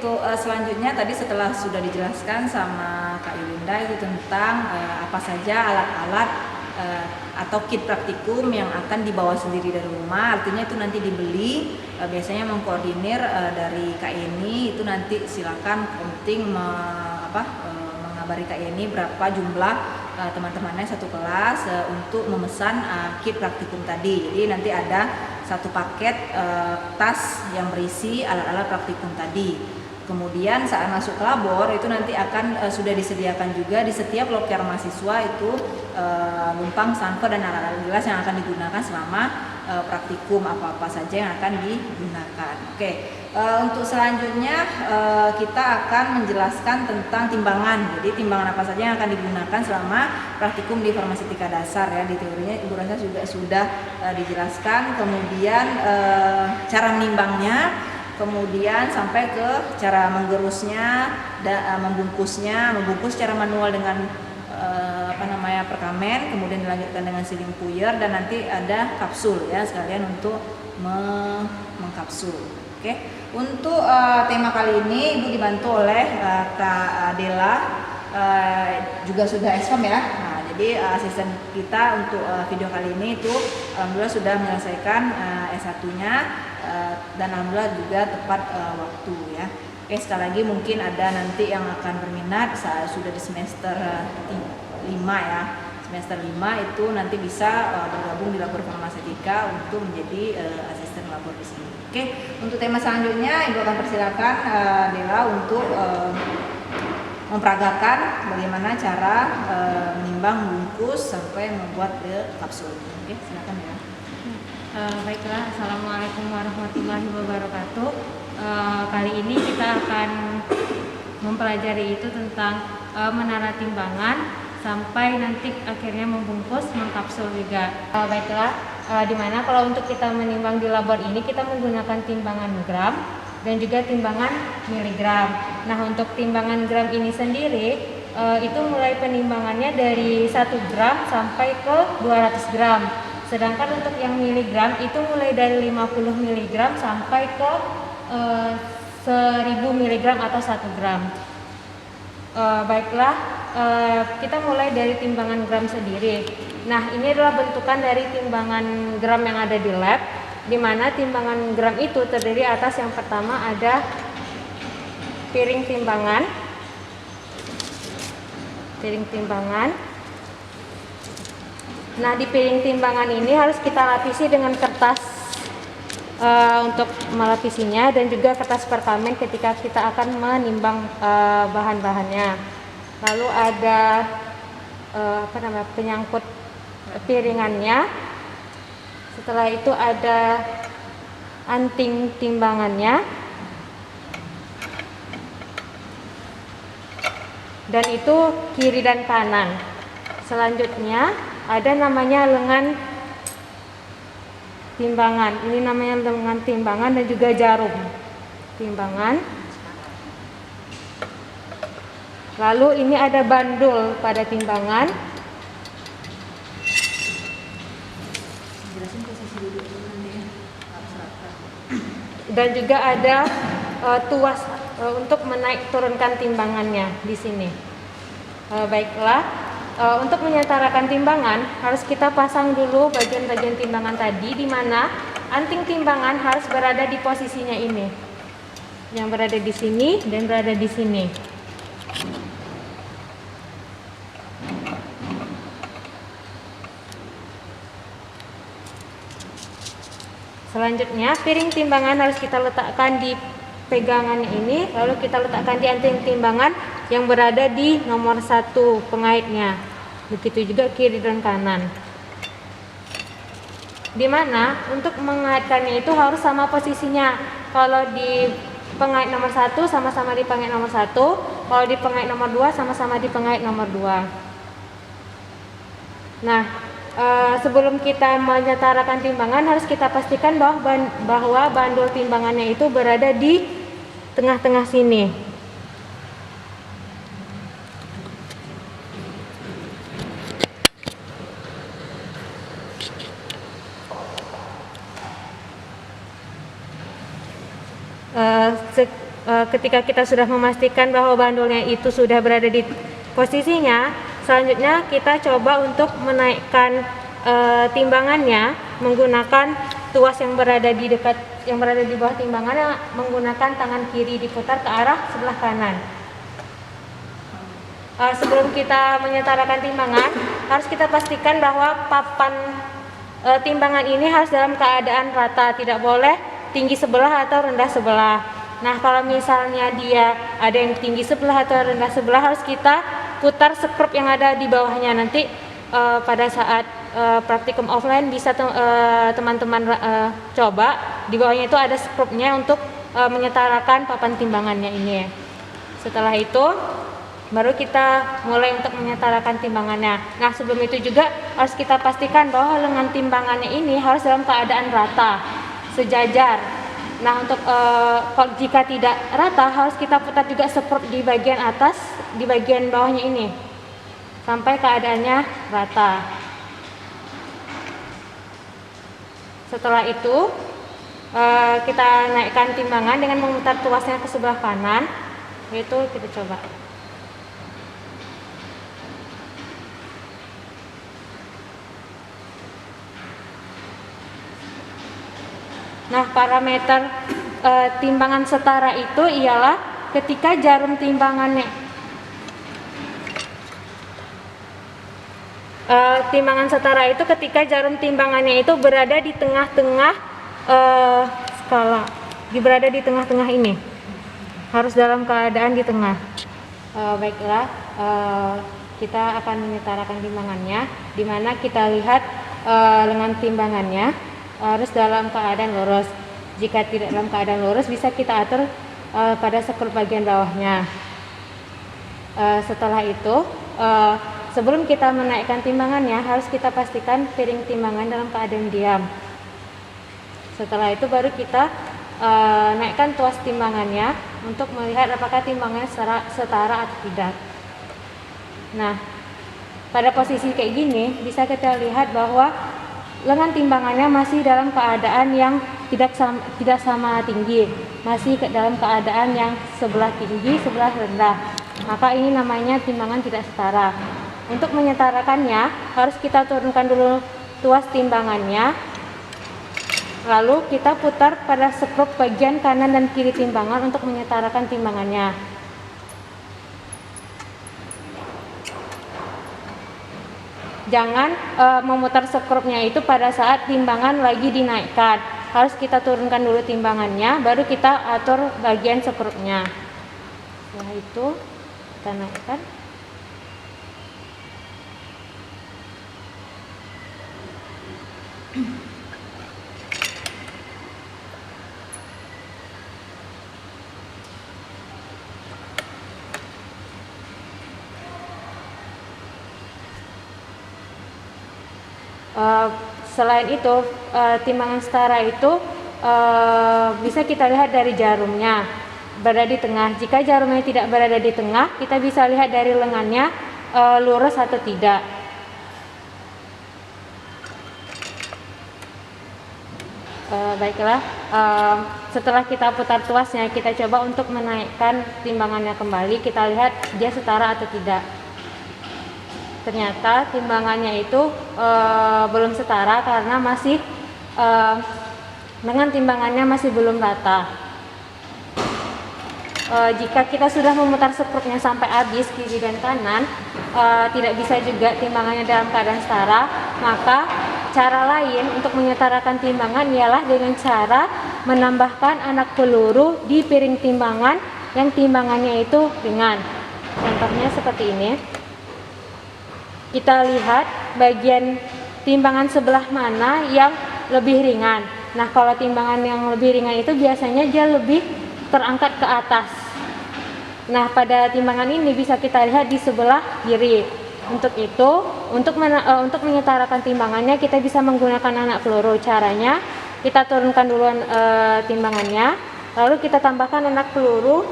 untuk selanjutnya tadi setelah sudah dijelaskan sama Kak Yulinda itu tentang apa saja alat-alat atau kit praktikum yang akan dibawa sendiri dari rumah, artinya itu nanti dibeli, biasanya mengkoordinir dari Kak Yeni itu nanti silakan penting mengabari Kak Yeni berapa jumlah teman-temannya satu kelas untuk memesan kit praktikum tadi. Jadi nanti ada satu paket tas yang berisi alat-alat praktikum tadi. Kemudian saat masuk ke labor itu nanti akan sudah disediakan juga di setiap loker mahasiswa itu lumpang, sanver dan alat-alat gelas yang akan digunakan selama praktikum apa-apa saja yang akan digunakan. Oke, untuk selanjutnya kita akan menjelaskan tentang timbangan. Jadi timbangan apa saja yang akan digunakan selama praktikum di farmaseutika dasar ya. Di teorinya Ibu Rosa juga sudah dijelaskan. Kemudian cara menimbangnya, kemudian sampai ke cara menggerusnya, membungkus secara manual dengan perkamen, kemudian dilanjutkan dengan siling puyer dan nanti ada kapsul ya sekalian untuk mengkapsul. Oke. Untuk tema kali ini Ibu dibantu oleh Kak Dela, juga sudah SPM ya. Nah, jadi asisten kita untuk video kali ini itu alhamdulillah sudah menyelesaikan S1-nya dan alhamdulillah juga tepat waktu ya. Oke, sekali lagi mungkin ada nanti yang akan berminat saat sudah di semester 5 ya. Semester 5 itu nanti bisa bergabung di labor farmaseutika untuk menjadi asisten labor di sini. Oke, untuk tema selanjutnya Ibu akan persilakan Dela untuk memperagakan bagaimana cara menimbang, bungkus sampai membuat kapsul. Oke, silakan ya. Baiklah, assalamualaikum warahmatullahi wabarakatuh. Kali ini kita akan mempelajari itu tentang menara timbangan sampai nanti akhirnya membungkus, mengkapsul juga. Baiklah, dimana kalau untuk kita menimbang di labor ini kita menggunakan timbangan gram dan juga timbangan miligram. Nah, untuk timbangan gram ini sendiri itu mulai penimbangannya dari 1 gram sampai ke 200 gram. Sedangkan untuk yang miligram itu mulai dari 50 mg sampai ke 1000 mg atau 1 gram. Baiklah, kita mulai dari timbangan gram sendiri. Nah, ini adalah bentukan dari timbangan gram yang ada di lab, di mana timbangan gram itu terdiri atas yang pertama ada piring timbangan. Nah, di piring timbangan ini harus kita lapisi dengan kertas untuk melapisinya dan juga kertas perkamen ketika kita akan menimbang bahan-bahannya. Lalu ada penyangkut piringannya. Setelah itu ada anting timbangannya. Dan itu kiri dan kanan. Selanjutnya ada namanya lengan timbangan. Ini namanya lengan timbangan dan juga jarum timbangan. Lalu ini ada bandul pada timbangan. Dan juga ada tuas untuk menaik turunkan timbangannya di sini. Baiklah. Untuk menyetarakan timbangan harus kita pasang dulu bagian-bagian timbangan tadi, di mana anting timbangan harus berada di posisinya ini, yang berada di sini dan berada di sini. Selanjutnya piring timbangan harus kita letakkan di pegangannya ini, lalu kita letakkan di anting timbangan yang berada di nomor 1 pengaitnya. Begitu juga kiri dan kanan. Dimana untuk mengaitkannya itu harus sama posisinya. Kalau di pengait nomor 1 sama-sama di pengait nomor 1, kalau di pengait nomor 2 sama-sama di pengait nomor 2. Nah, sebelum kita menyetarakan timbangan harus kita pastikan bahwa bandul timbangannya itu berada di tengah-tengah sini. ketika kita sudah memastikan bahwa bandulnya itu sudah berada di posisinya, selanjutnya kita coba untuk menaikkan timbangannya menggunakan tuas yang berada di bawah timbangannya, menggunakan tangan kiri diputar ke arah sebelah kanan. Sebelum kita menyetarakan timbangan, harus kita pastikan bahwa papan timbangan ini harus dalam keadaan rata, tidak boleh tinggi sebelah atau rendah sebelah. Nah, kalau misalnya dia ada yang tinggi sebelah atau rendah sebelah, harus kita putar skrup yang ada di bawahnya. Nanti pada saat praktikum offline bisa teman-teman coba, di bawahnya itu ada skrupnya untuk menyetarakan papan timbangannya ini. Setelah itu baru kita mulai untuk menyetarakan timbangannya. Nah, sebelum itu juga harus kita pastikan bahwa lengan timbangannya ini harus dalam keadaan rata, sejajar. Nah, untuk jika tidak rata, harus kita putar juga skrup di bagian atas, di bagian bawahnya ini, sampai keadaannya rata. Setelah itu kita naikkan timbangan dengan memutar tuasnya ke sebelah kanan. Itu kita coba. Nah, parameter timbangan setara itu ialah ketika jarum timbangannya setara itu ketika jarum timbangannya itu berada di tengah-tengah skala, berada di tengah-tengah ini, harus dalam keadaan di tengah. Baiklah, kita akan menyetarakan timbangannya, di mana kita lihat lengan timbangannya harus dalam keadaan lurus. Jika tidak dalam keadaan lurus, bisa kita atur pada skrup bagian bawahnya. Setelah itu, sebelum kita menaikkan timbangannya, harus kita pastikan piring timbangan dalam keadaan diam. Setelah itu baru kita naikkan tuas timbangannya untuk melihat apakah timbangannya setara atau tidak. Nah, pada posisi kayak gini bisa kita lihat bahwa lengan timbangannya masih dalam keadaan yang tidak sama tinggi, masih dalam keadaan yang sebelah tinggi, sebelah rendah. Maka ini namanya timbangan tidak setara. Untuk menyetarakannya, harus kita turunkan dulu tuas timbangannya, lalu kita putar pada skrup bagian kanan dan kiri timbangan untuk menyetarakan timbangannya. Jangan memutar skrupnya itu pada saat timbangan lagi dinaikkan. Harus kita turunkan dulu timbangannya, baru kita atur bagian skrupnya. Setelah itu kita naikkan. Selain itu, timbangan setara itu bisa kita lihat dari jarumnya berada di tengah. Jika jarumnya tidak berada di tengah, kita bisa lihat dari lengannya lurus atau tidak. Baiklah, setelah kita putar tuasnya, kita coba untuk menaikkan timbangannya kembali. Kita lihat dia setara atau tidak. Ternyata timbangannya itu belum setara karena masih dengan timbangannya masih belum rata. Jika kita sudah memutar skrupnya sampai habis kiri dan kanan, tidak bisa juga timbangannya dalam keadaan setara. Maka cara lain untuk menyetarakan timbangan ialah dengan cara menambahkan anak peluru di piring timbangan yang timbangannya itu ringan. Contohnya seperti ini. Kita lihat bagian timbangan sebelah mana yang lebih ringan. Nah, kalau timbangan yang lebih ringan itu biasanya dia lebih terangkat ke atas. Nah, pada timbangan ini bisa kita lihat di sebelah kiri. Untuk itu, untuk menyetarakan timbangannya, kita bisa menggunakan anak peluru. Caranya, kita turunkan duluan timbangannya, lalu kita tambahkan anak peluru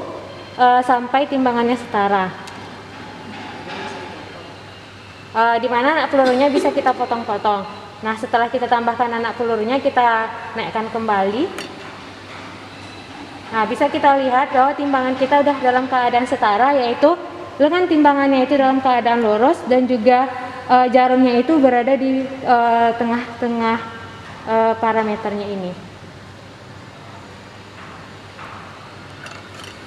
sampai timbangannya setara. Di mana anak pelurunya bisa kita potong-potong. Nah, setelah kita tambahkan anak pelurunya, kita naikkan kembali. Nah, bisa kita lihat bahwa timbangan kita udah dalam keadaan setara, yaitu lengan timbangannya itu dalam keadaan lurus dan juga jarumnya itu berada di tengah-tengah parameternya ini.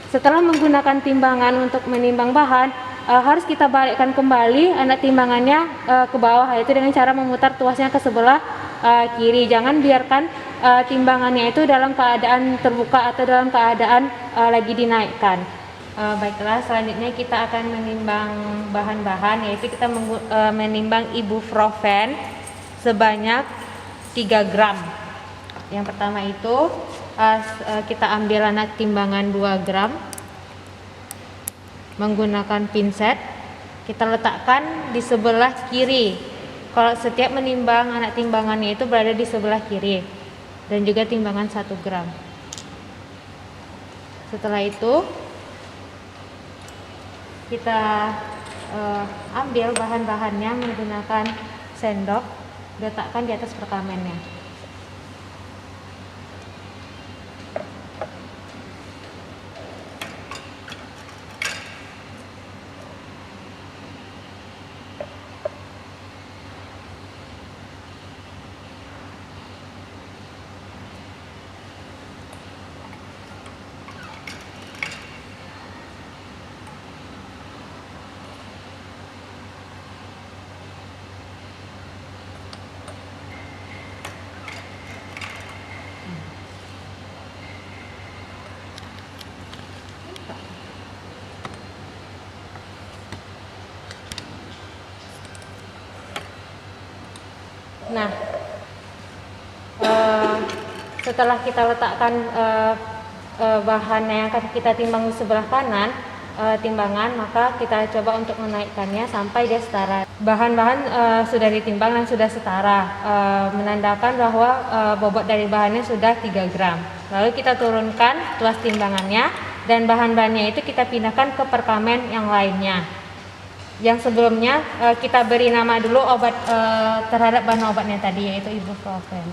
Setelah menggunakan timbangan untuk menimbang bahan, harus kita balikkan kembali anak timbangannya ke bawah, yaitu dengan cara memutar tuasnya ke sebelah kiri. Jangan biarkan timbangannya itu dalam keadaan terbuka atau dalam keadaan lagi dinaikkan. Baiklah, selanjutnya kita akan menimbang bahan-bahan, yaitu kita menimbang ibuprofen sebanyak 3 gram. Yang pertama itu kita ambil anak timbangan 2 gram menggunakan pinset, kita letakkan di sebelah kiri. Kalau setiap menimbang anak timbangannya itu berada di sebelah kiri, dan juga timbangan 1 gram. Setelah itu kita ambil bahan-bahannya menggunakan sendok, letakkan di atas perkamennya. Nah, setelah kita letakkan bahan yang akan kita timbang di sebelah kanan timbangan, maka kita coba untuk menaikkannya sampai dia setara. Bahan-bahan sudah ditimbang dan sudah setara, menandakan bahwa bobot dari bahannya sudah 3 gram. Lalu kita turunkan tuas timbangannya, dan bahan-bahannya itu kita pindahkan ke perkamen yang lainnya. Yang sebelumnya kita beri nama dulu obat terhadap bahan obatnya tadi, yaitu ibuprofen.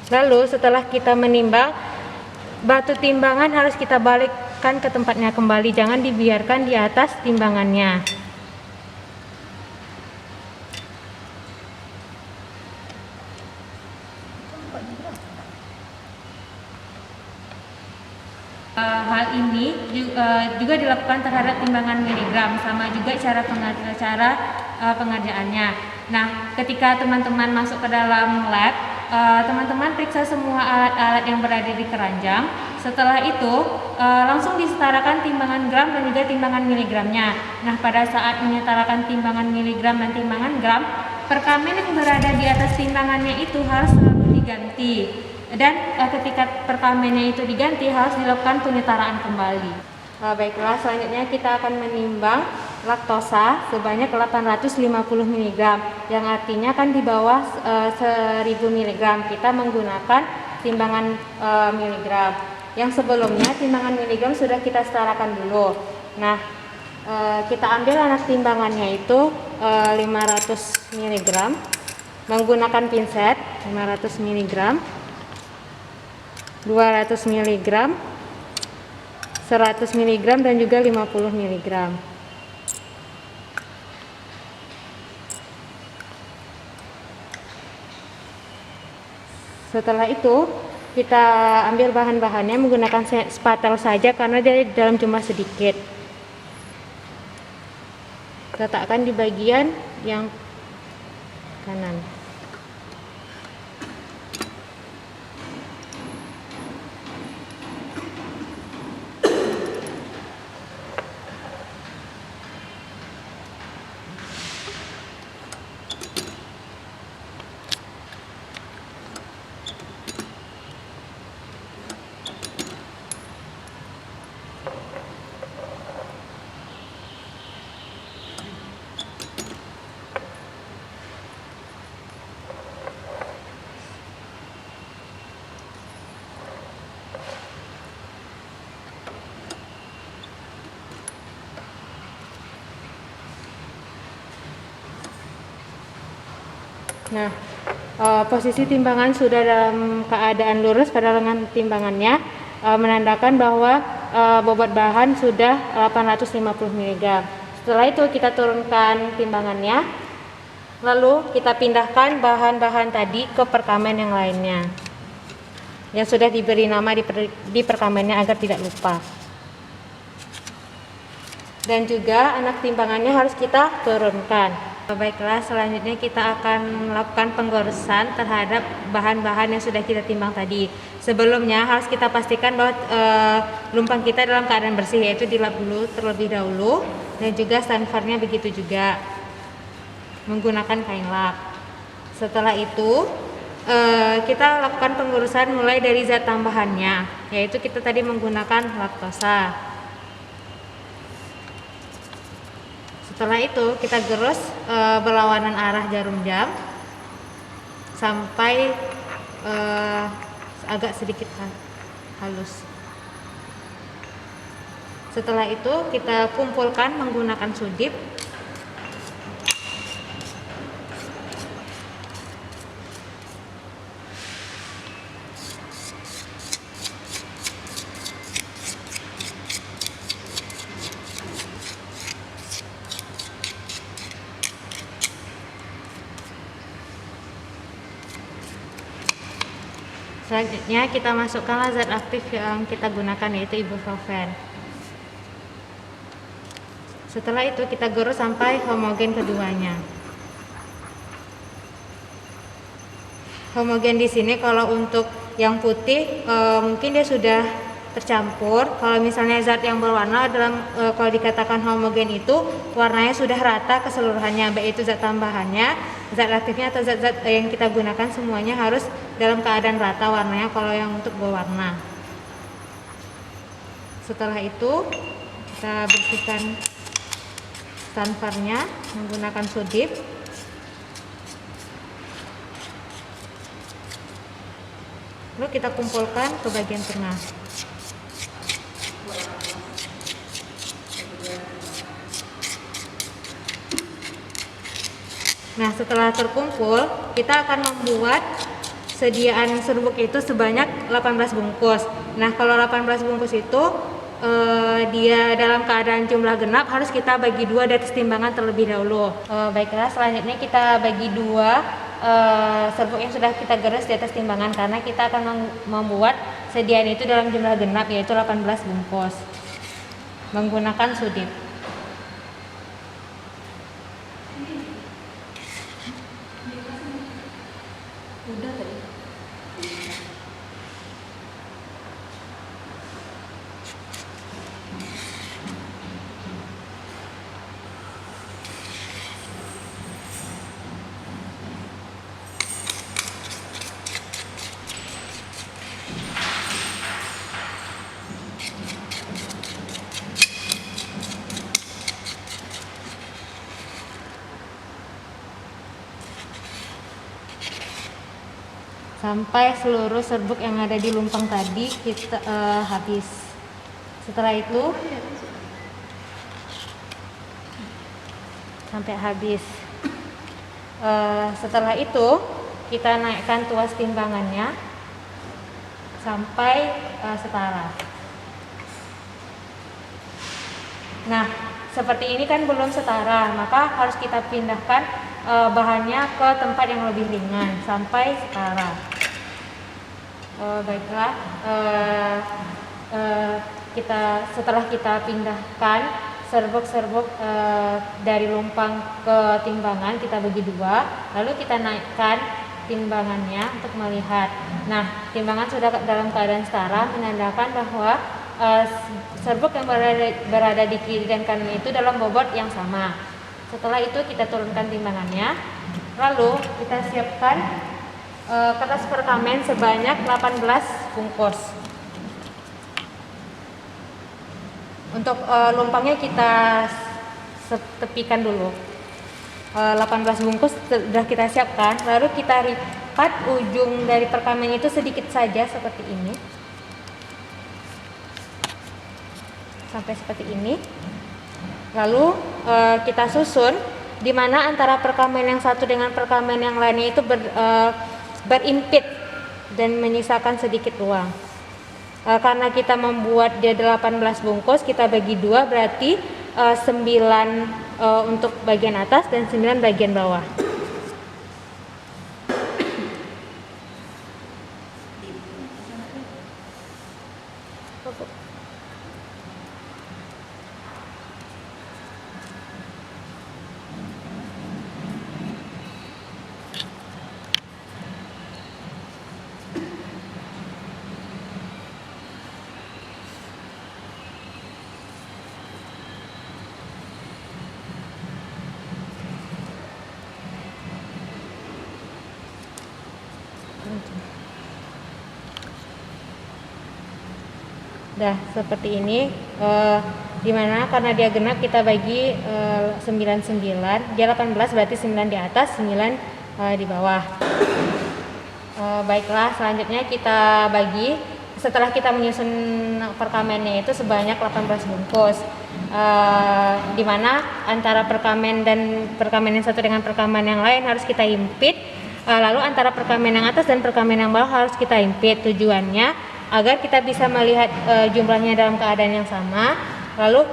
Lalu setelah kita menimbang, batu timbangan harus kita balikkan ke tempatnya kembali, jangan dibiarkan di atas timbangannya. Hal ini juga dilakukan terhadap timbangan miligram, sama juga cara pengerjaannya. Nah, ketika teman-teman masuk ke dalam lab, teman-teman periksa semua alat-alat yang berada di keranjang. Setelah itu langsung disetarakan timbangan gram dan juga timbangan miligramnya. Nah, pada saat menyetarakan timbangan miligram dan timbangan gram, perkamen yang berada di atas timbangannya itu harus selalu diganti. Dan ketika perkamennya itu diganti, harus dilakukan penyetaraan kembali. Baiklah, selanjutnya kita akan menimbang laktosa sebanyak 850 mg, yang artinya kan di bawah 1000 mg. Kita menggunakan timbangan miligram. Yang sebelumnya timbangan miligram sudah kita setarakan dulu. Nah, kita ambil anak timbangannya itu 500 mg menggunakan pinset, 500 mg, 200 mg, 100 mg, dan juga 50 mg. Setelah itu kita ambil bahan-bahannya menggunakan spatel saja karena dia dalam jumlah sedikit. Letakkan di bagian yang kanan. Nah, posisi timbangan sudah dalam keadaan lurus pada lengan timbangannya, menandakan bahwa bobot bahan sudah 850 mg. Setelah itu kita turunkan timbangannya, lalu kita pindahkan bahan-bahan tadi ke perkamen yang lainnya yang sudah diberi nama di perkamennya agar tidak lupa. Dan juga anak timbangannya harus kita turunkan. Baiklah, selanjutnya kita akan melakukan penggoresan terhadap bahan-bahan yang sudah kita timbang tadi. Sebelumnya harus kita pastikan bahwa lumpang kita dalam keadaan bersih, yaitu dilap dulu terlebih dahulu, dan juga stanfarnya begitu juga menggunakan kain lap. Setelah itu kita lakukan penggoresan mulai dari zat tambahannya, yaitu kita tadi menggunakan laktosa. Setelah itu kita gerus berlawanan arah jarum jam sampai agak sedikit halus. Setelah itu kita kumpulkan menggunakan sudip. Selanjutnya kita masukkan zat aktif yang kita gunakan, yaitu ibuprofen. Setelah itu kita gerus sampai homogen keduanya. Homogen di sini kalau untuk yang putih mungkin dia sudah tercampur. Kalau misalnya zat yang berwarna kalau dikatakan homogen itu warnanya sudah rata keseluruhannya, baik itu zat tambahannya, zat aktifnya atau zat-zat yang kita gunakan, semuanya harus dalam keadaan rata warnanya kalau yang untuk berwarna. Setelah itu kita bersihkan stanfarnya menggunakan sudip. Lalu kita kumpulkan ke bagian tengah. Nah, setelah terkumpul, kita akan membuat sediaan serbuk itu sebanyak 18 bungkus. Nah, kalau 18 bungkus itu dia dalam keadaan jumlah genap, harus kita bagi dua di atas timbangan terlebih dahulu. Baiklah, selanjutnya kita bagi dua serbuk yang sudah kita gerus di atas timbangan, karena kita akan membuat sediaan itu dalam jumlah genap, yaitu 18 bungkus menggunakan sudip. Udah tadi. Sampai seluruh serbuk yang ada di lumpang tadi kita habis. Setelah itu sampai habis. Setelah itu kita naikkan tuas timbangannya sampai setara. Nah, seperti ini kan belum setara, maka harus kita pindahkan bahannya ke tempat yang lebih ringan sampai setara. Baiklah, setelah kita pindahkan serbuk-serbuk dari lumpang ke timbangan, kita bagi dua, lalu kita naikkan timbangannya untuk melihat. Nah, timbangan sudah dalam keadaan setara, menandakan bahwa serbuk yang berada di kiri dan kanan itu dalam bobot yang sama. Setelah itu kita turunkan timbangannya, lalu kita siapkan kertas perkamen sebanyak 18 bungkus. Untuk lumpangnya kita tepikan dulu. 18 bungkus sudah kita siapkan, lalu kita lipat ujung dari perkamen itu sedikit saja seperti ini. Sampai seperti ini. Lalu kita susun di mana antara perkamen yang satu dengan perkamen yang lainnya itu berimpit dan menyisakan sedikit ruang. Karena kita membuat dia 18 bungkus, kita bagi 2, berarti 9 untuk bagian atas dan 9 bagian bawah. Dah seperti ini, dimana karena dia genap kita bagi 9, dia 18 berarti 9 di atas, 9 di bawah. Baiklah, selanjutnya kita bagi setelah kita menyusun perkamennya itu sebanyak 18 bungkus, dimana antara perkamen dan perkamen yang satu dengan perkamen yang lain harus kita impit, lalu antara perkamen yang atas dan perkamen yang bawah harus kita impit. Tujuannya agar kita bisa melihat jumlahnya dalam keadaan yang sama, lalu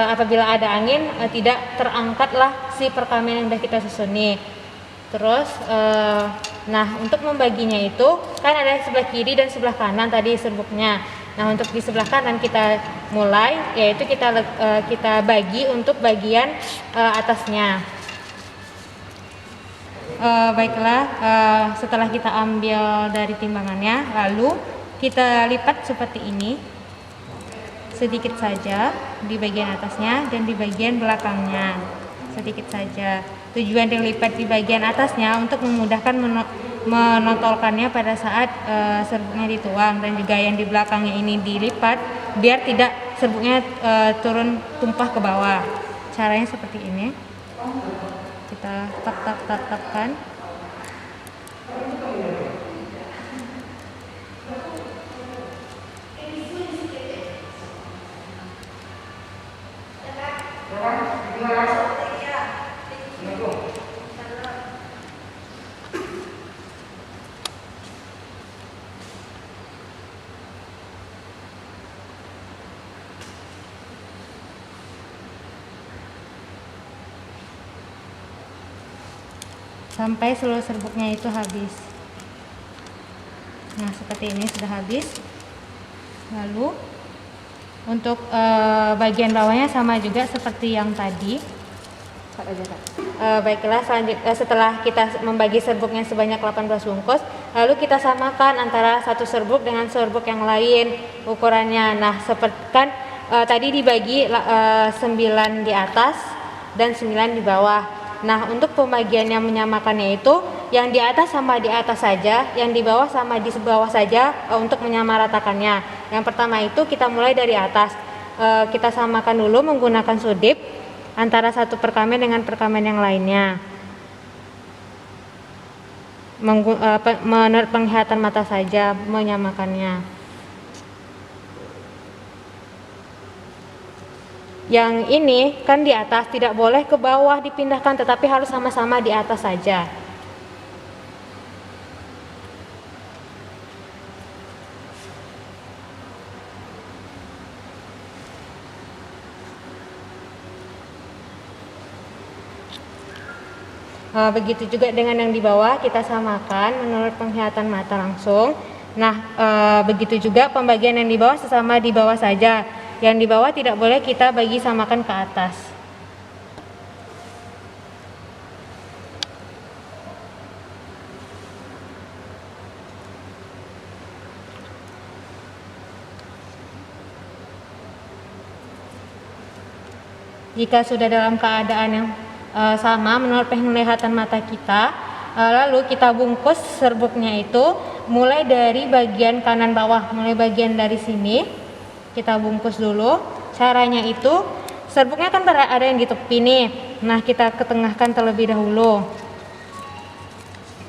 apabila ada angin tidak terangkatlah si perkamen yang sudah kita susuni. Terus nah untuk membaginya itu kan ada sebelah kiri dan sebelah kanan tadi serbuknya. Nah untuk di sebelah kanan kita mulai, yaitu kita bagi untuk bagian atasnya. Baiklah, setelah kita ambil dari timbangannya, lalu kita lipat seperti ini, sedikit saja di bagian atasnya dan di bagian belakangnya, sedikit saja. Tujuan dilipat di bagian atasnya untuk memudahkan menotolkannya pada saat serbuknya dituang, dan juga yang di belakangnya ini dilipat biar tidak serbuknya turun tumpah ke bawah. Caranya seperti ini, kita tap-tapkan. Sampai seluruh serbuknya itu habis. Nah seperti ini sudah habis. Lalu untuk bagian bawahnya sama juga seperti yang tadi. Baiklah, selanjutnya setelah kita membagi serbuknya sebanyak 18 bungkus, lalu kita samakan antara satu serbuk dengan serbuk yang lain ukurannya. Nah seperti kan tadi dibagi 9 di atas dan 9 di bawah. Nah untuk pembagian yang menyamakannya itu yang di atas sama di atas saja, yang di bawah sama di bawah saja untuk menyamaratakannya. Yang pertama itu kita mulai dari atas, kita samakan dulu menggunakan sudip antara satu perkamen dengan perkamen yang lainnya. Menurut penglihatan mata saja menyamakannya. Yang ini kan di atas, tidak boleh ke bawah dipindahkan, tetapi harus sama-sama di atas saja. Begitu juga dengan yang di bawah, kita samakan menurut penglihatan mata langsung. Nah, begitu juga pembagian yang di bawah sesama di bawah saja. Yang di bawah tidak boleh kita bagi samakan ke atas. Jika sudah dalam keadaan yang sama menurut penglihatan mata kita, lalu kita bungkus serbuknya itu mulai dari bagian kanan bawah, mulai bagian dari sini kita bungkus dulu. Caranya itu serbuknya kan ada yang di tepi nih, nah kita ketengahkan terlebih dahulu,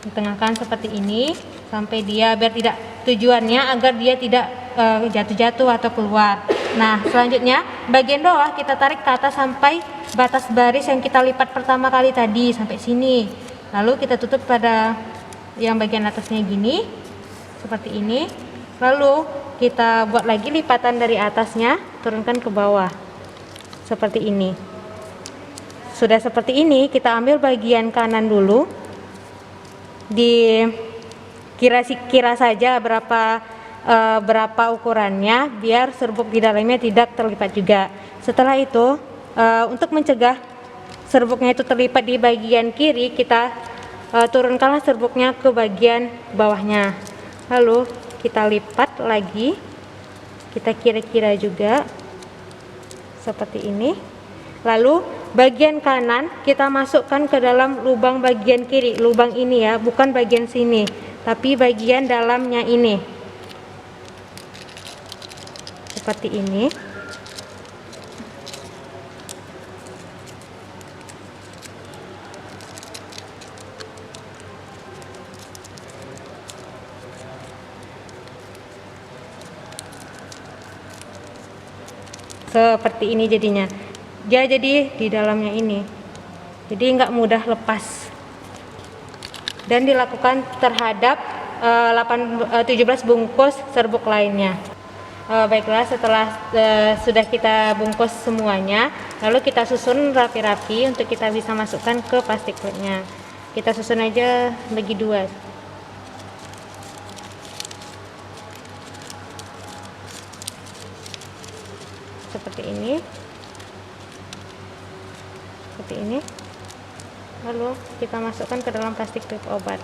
ditengahkan seperti ini sampai dia biar tidak, tujuannya agar dia tidak jatuh-jatuh atau keluar. Nah, selanjutnya bagian bawah kita tarik ke atas sampai batas baris yang kita lipat pertama kali tadi, sampai sini. Lalu kita tutup pada yang bagian atasnya gini, seperti ini. Lalu kita buat lagi lipatan dari atasnya, turunkan ke bawah, seperti ini. Sudah seperti ini, kita ambil bagian kanan dulu. Kira saja berapa ukurannya, biar serbuk di dalamnya tidak terlipat juga. Setelah itu, untuk mencegah serbuknya itu terlipat di bagian kiri, kita turunkanlah serbuknya ke bagian bawahnya. Lalu kita lipat lagi, kita kira-kira juga seperti ini. Lalu bagian kanan kita masukkan ke dalam lubang bagian kiri, lubang ini ya, bukan bagian sini, tapi bagian dalamnya ini, seperti ini. Seperti ini jadinya. Dia jadi di dalamnya ini, jadi nggak mudah lepas. Dan dilakukan terhadap 17 bungkus serbuk lainnya. Baiklah, setelah sudah kita bungkus semuanya, lalu kita susun rapi-rapi untuk kita bisa masukkan ke plastik wrapnya. Kita susun aja bagi dua. Seperti ini. Seperti ini. Lalu kita masukkan ke dalam plastik strip obat.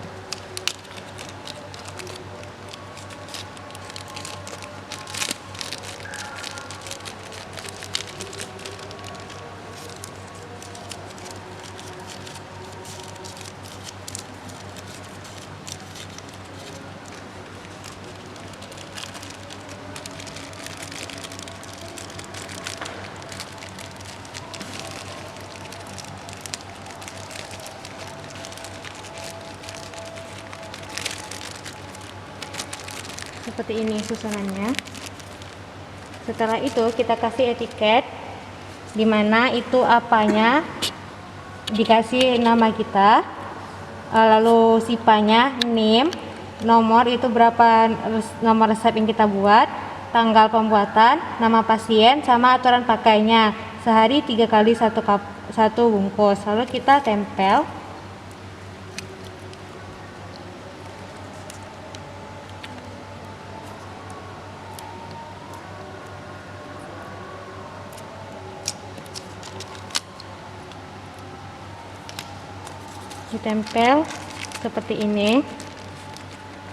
Seperti ini susunannya. Setelah itu kita kasih etiket, dimana itu apanya, dikasih nama kita, lalu sipanya, name, nomor itu berapa nomor resep yang kita buat, tanggal pembuatan, nama pasien, sama aturan pakainya. Sehari 3 kali satu bungkus. Lalu kita tempel. Ditempel seperti ini.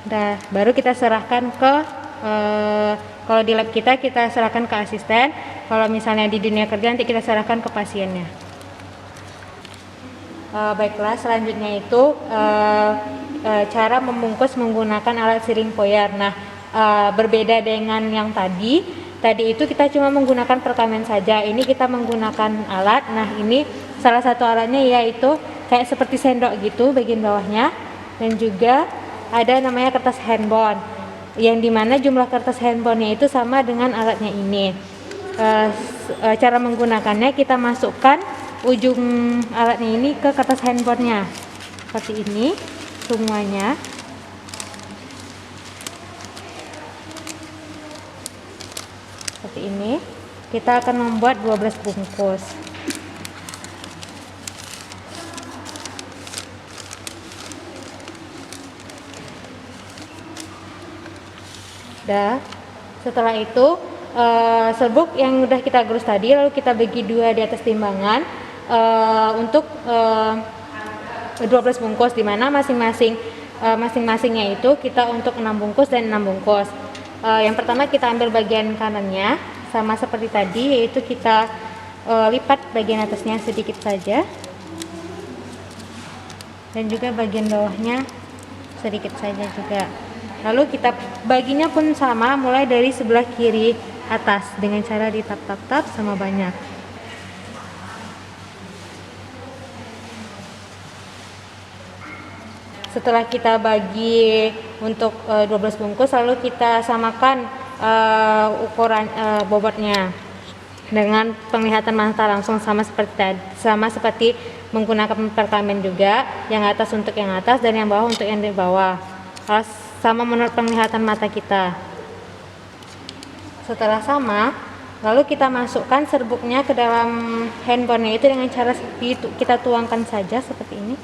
Nah, baru kita serahkan ke kalau di lab kita serahkan ke asisten. Kalau misalnya di dunia kerja nanti kita serahkan ke pasiennya. Baiklah, selanjutnya itu cara membungkus menggunakan alat siring foyer. Nah, berbeda dengan yang tadi itu kita cuma menggunakan perkamen saja. Ini kita menggunakan alat. Nah, ini salah satu alatnya yaitu kayak seperti sendok gitu bagian bawahnya, dan juga ada namanya kertas handbond, yang dimana jumlah kertas handbondnya itu sama dengan alatnya ini. Cara menggunakannya, kita masukkan ujung alatnya ini ke kertas handbondnya seperti ini semuanya. Seperti ini. Kita akan membuat 12 bungkus. Setelah itu serbuk yang udah kita gerus tadi lalu kita bagi dua di atas timbangan untuk 12 bungkus, dimana masing-masingnya itu kita untuk 6 bungkus dan 6 bungkus. Yang pertama kita ambil bagian kanannya sama seperti tadi, yaitu kita lipat bagian atasnya sedikit saja, dan juga bagian bawahnya sedikit saja juga. Lalu kita baginya pun sama, mulai dari sebelah kiri atas dengan cara ditap-tap-tap sama banyak. Setelah kita bagi untuk 12 bungkus, lalu kita samakan ukuran bobotnya dengan penglihatan mata langsung sama seperti menggunakan perkamen juga, yang atas untuk yang atas dan yang bawah untuk yang di bawah, harus sama menurut penglihatan mata kita. Setelah sama, lalu kita masukkan serbuknya ke dalam handbondnya itu dengan cara kita tuangkan saja seperti ini.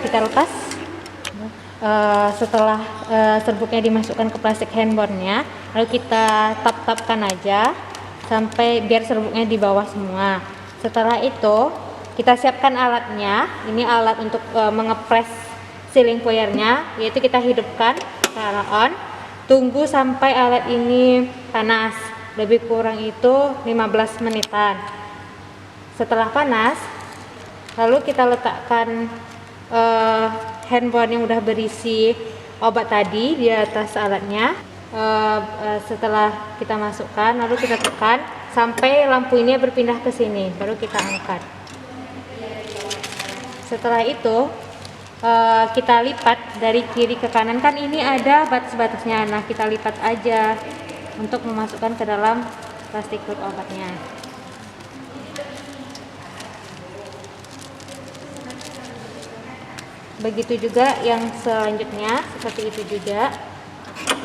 Kita lepas. Setelah serbuknya dimasukkan ke plastik handbondnya, lalu kita tap-tapkan aja sampai biar serbuknya di bawah semua. Setelah itu kita siapkan alatnya. Ini alat untuk mengepres sealing foyernya, yaitu kita hidupkan ke arah on, tunggu sampai alat ini panas, lebih kurang itu 15 menitan. Setelah panas, lalu kita letakkan handbond yang udah berisi obat tadi di atas alatnya. Setelah kita masukkan, lalu kita tekan sampai lampu ini berpindah ke sini, baru kita angkat. Setelah itu kita lipat dari kiri ke kanan, kan ini ada batas-batasnya. Nah, kita lipat aja untuk memasukkan ke dalam plastik klip obatnya. Begitu juga yang selanjutnya, seperti itu juga.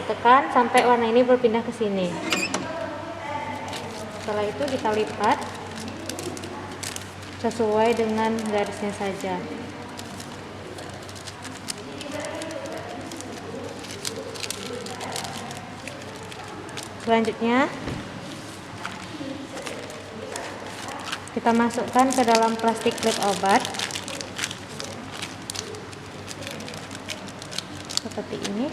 Tekan sampai warna ini berpindah ke sini. Setelah itu kita lipat sesuai dengan garisnya saja. Selanjutnya kita masukkan ke dalam plastik klip obat seperti ini.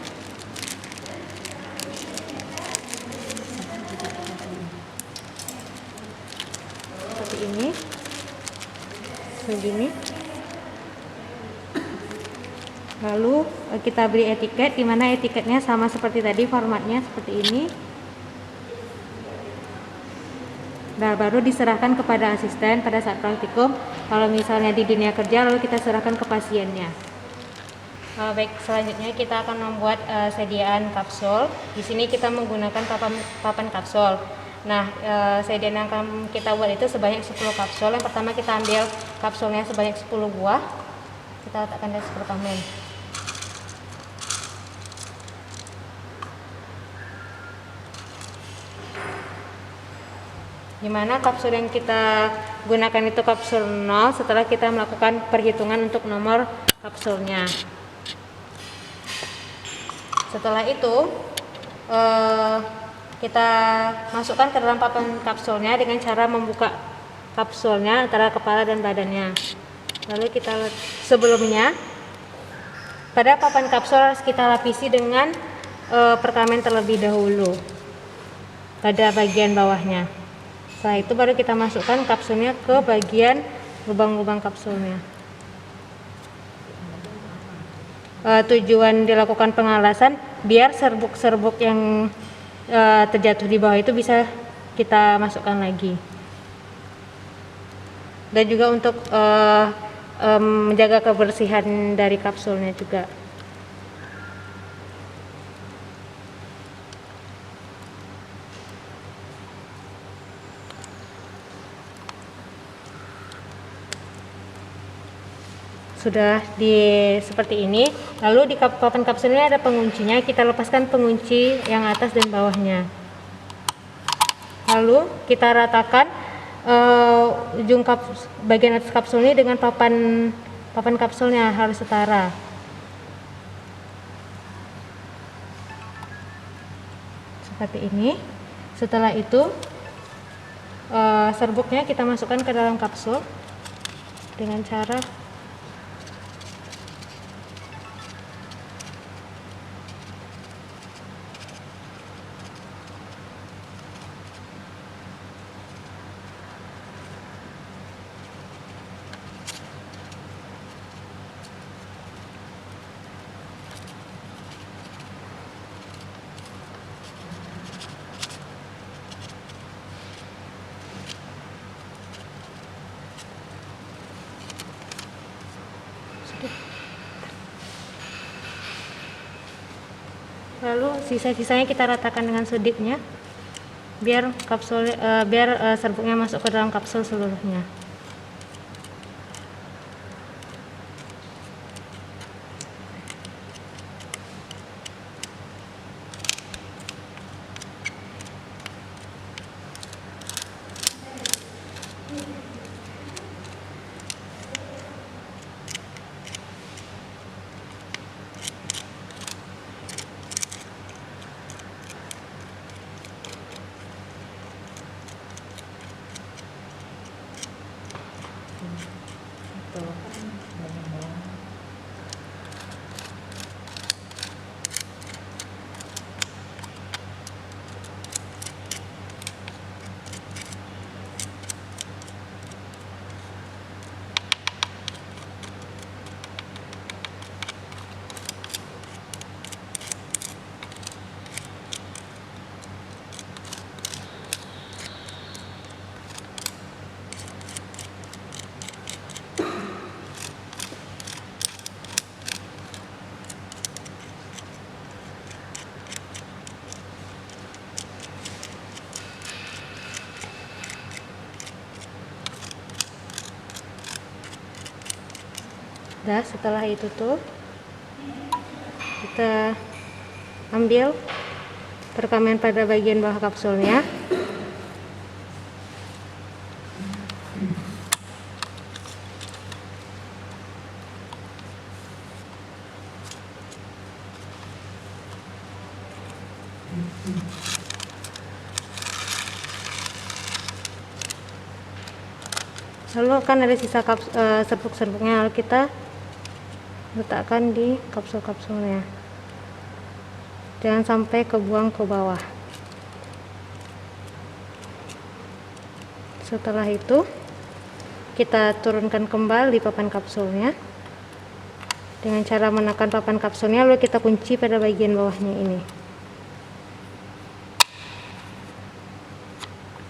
Seperti ini. Begini. Lalu kita beri etiket, di mana etiketnya sama seperti tadi, formatnya seperti ini. Nah, baru diserahkan kepada asisten pada saat praktikum. Kalau misalnya di dunia kerja, lalu kita serahkan ke pasiennya. Baik, selanjutnya kita akan membuat sediaan kapsul. Di sini kita menggunakan papan kapsul. Nah, sediaan yang akan kita buat itu sebanyak 10 kapsul. Yang pertama kita ambil kapsulnya sebanyak 10 buah. Kita letakkan di 10 kamen. Dimana kapsul yang kita gunakan itu kapsul 0 setelah kita melakukan perhitungan untuk nomor kapsulnya. Setelah itu kita masukkan ke dalam papan kapsulnya dengan cara membuka kapsulnya antara kepala dan badannya. Lalu kita sebelumnya pada papan kapsul harus kita lapisi dengan perkamen terlebih dahulu pada bagian bawahnya. Setelah itu baru kita masukkan kapsulnya ke bagian lubang-lubang kapsulnya. Tujuan dilakukan pengalasan biar serbuk-serbuk yang terjatuh di bawah itu bisa kita masukkan lagi. Dan juga untuk menjaga kebersihan dari kapsulnya juga. Sudah seperti ini. Lalu di papan kapsul ini ada penguncinya, kita lepaskan pengunci yang atas dan bawahnya. Lalu kita ratakan ujung bagian atas kapsul ini dengan papan kapsulnya harus setara. Seperti ini. Setelah itu serbuknya kita masukkan ke dalam kapsul dengan cara Lalu sisa-sisanya kita ratakan dengan sedipnya biar serbuknya masuk ke dalam kapsul seluruhnya. Nah, setelah itu tuh kita ambil perkamen pada bagian bawah kapsulnya. Lalu akan ada sisa serbuk-serbuknya, lalu kita letakkan di kapsul-kapsulnya, jangan sampai kebuang ke bawah. Setelah itu kita turunkan kembali papan kapsulnya dengan cara menekan papan kapsulnya, lalu kita kunci pada bagian bawahnya ini.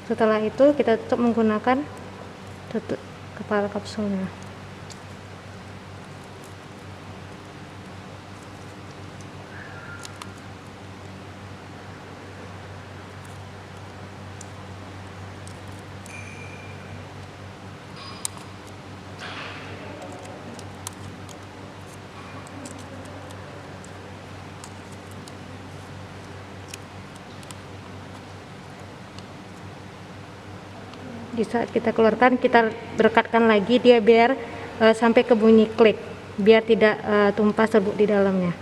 Setelah itu kita tutup menggunakan tutup kepala kapsulnya. Di saat kita keluarkan, kita rekatkan lagi dia biar sampai ke bunyi klik, biar tidak tumpah serbuk di dalamnya.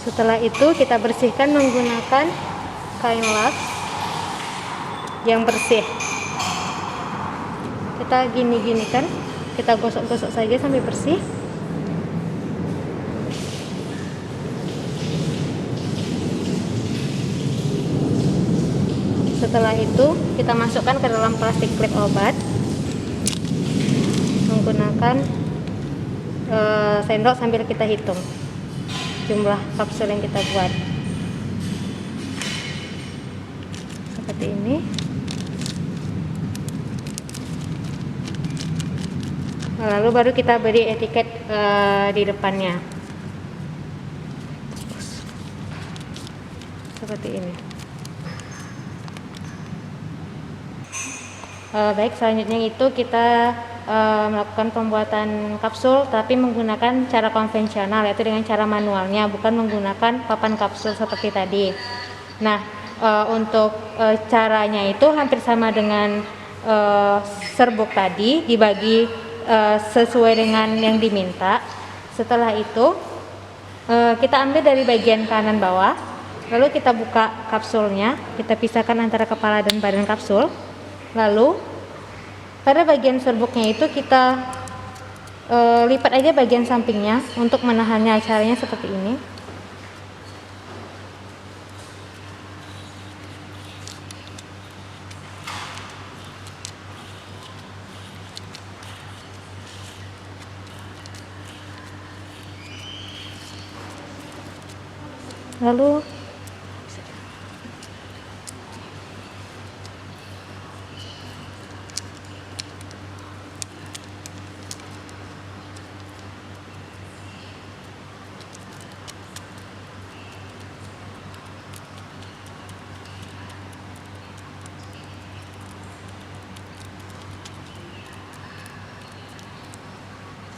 Setelah itu kita bersihkan menggunakan kain lap yang bersih. Kita gini-gini kan, kita gosok-gosok saja sampai bersih. Setelah itu kita masukkan ke dalam plastik klip obat menggunakan sendok sambil kita hitung jumlah kapsul yang kita buat. Seperti ini. Lalu baru kita beri etiket di depannya. Seperti ini. Baik, selanjutnya itu kita melakukan pembuatan kapsul tapi menggunakan cara konvensional, yaitu dengan cara manualnya, bukan menggunakan papan kapsul seperti tadi. Nah, untuk caranya itu hampir sama dengan serbuk tadi, dibagi sesuai dengan yang diminta. Setelah itu kita ambil dari bagian kanan bawah, lalu kita buka kapsulnya, kita pisahkan antara kepala dan badan kapsul. Lalu pada bagian serbuknya itu kita lipat aja bagian sampingnya untuk menahannya. Caranya seperti ini. Lalu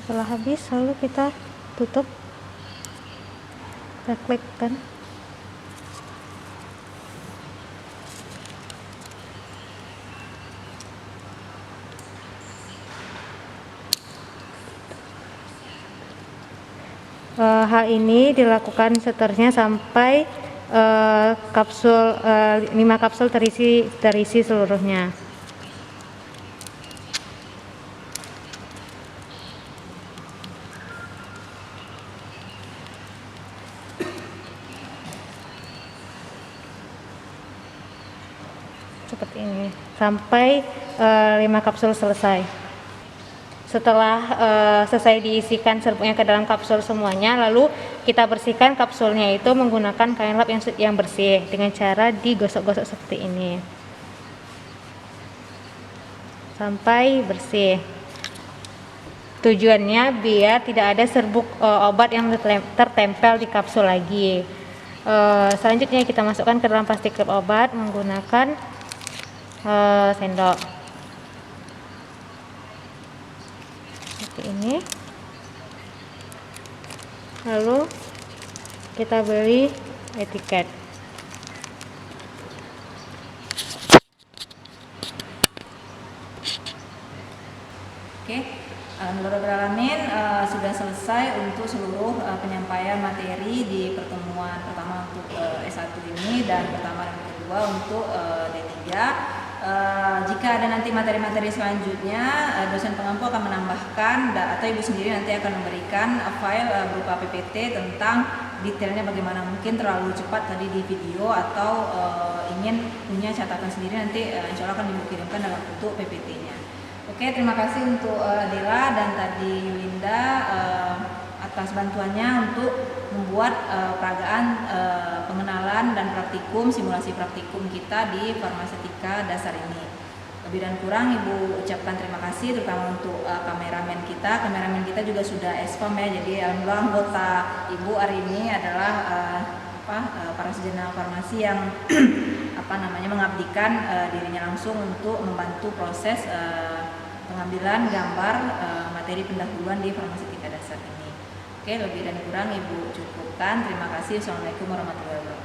setelah habis, lalu kita tutup, kita klikkan. Hal ini dilakukan seterusnya sampai kapsul 5 kapsul terisi seluruhnya. Seperti ini sampai 5 kapsul selesai. Setelah selesai diisikan serbuknya ke dalam kapsul semuanya, lalu kita bersihkan kapsulnya itu menggunakan kain lap yang bersih dengan cara digosok-gosok seperti ini sampai bersih. Tujuannya biar tidak ada serbuk obat yang tertempel di kapsul lagi. Selanjutnya kita masukkan ke dalam plastik klip obat menggunakan sendok seperti ini. Lalu kita beri etiket. Oke, alhamdulillah sudah selesai untuk seluruh penyampaian materi di pertemuan pertama untuk S1 ini dan pertama dan kedua untuk D3. Jika ada nanti materi-materi selanjutnya, dosen pengampu akan menambahkan atau ibu sendiri nanti akan memberikan file berupa PPT tentang detailnya bagaimana. Mungkin terlalu cepat tadi di video atau ingin punya catatan sendiri, nanti insya Allah akan dikirimkan dalam bentuk PPT-nya. Oke, terima kasih untuk Dela dan tadi Yulinda atas bantuannya untuk membuat peragaan pengenalan dan praktikum, simulasi praktikum kita di farmasetika dasar ini. Lebih dan kurang Ibu ucapkan terima kasih terutama untuk kameramen kita. Kameramen kita juga sudah expam ya, jadi alhamdulillah anggota Ibu hari ini adalah para sarjana farmasi yang mengabdikan dirinya langsung untuk membantu proses pengambilan gambar materi pendahuluan di farmasetika dasar ini. Oke, lebih dan kurang Ibu cukupkan. Terima kasih. Assalamualaikum warahmatullahi wabarakatuh.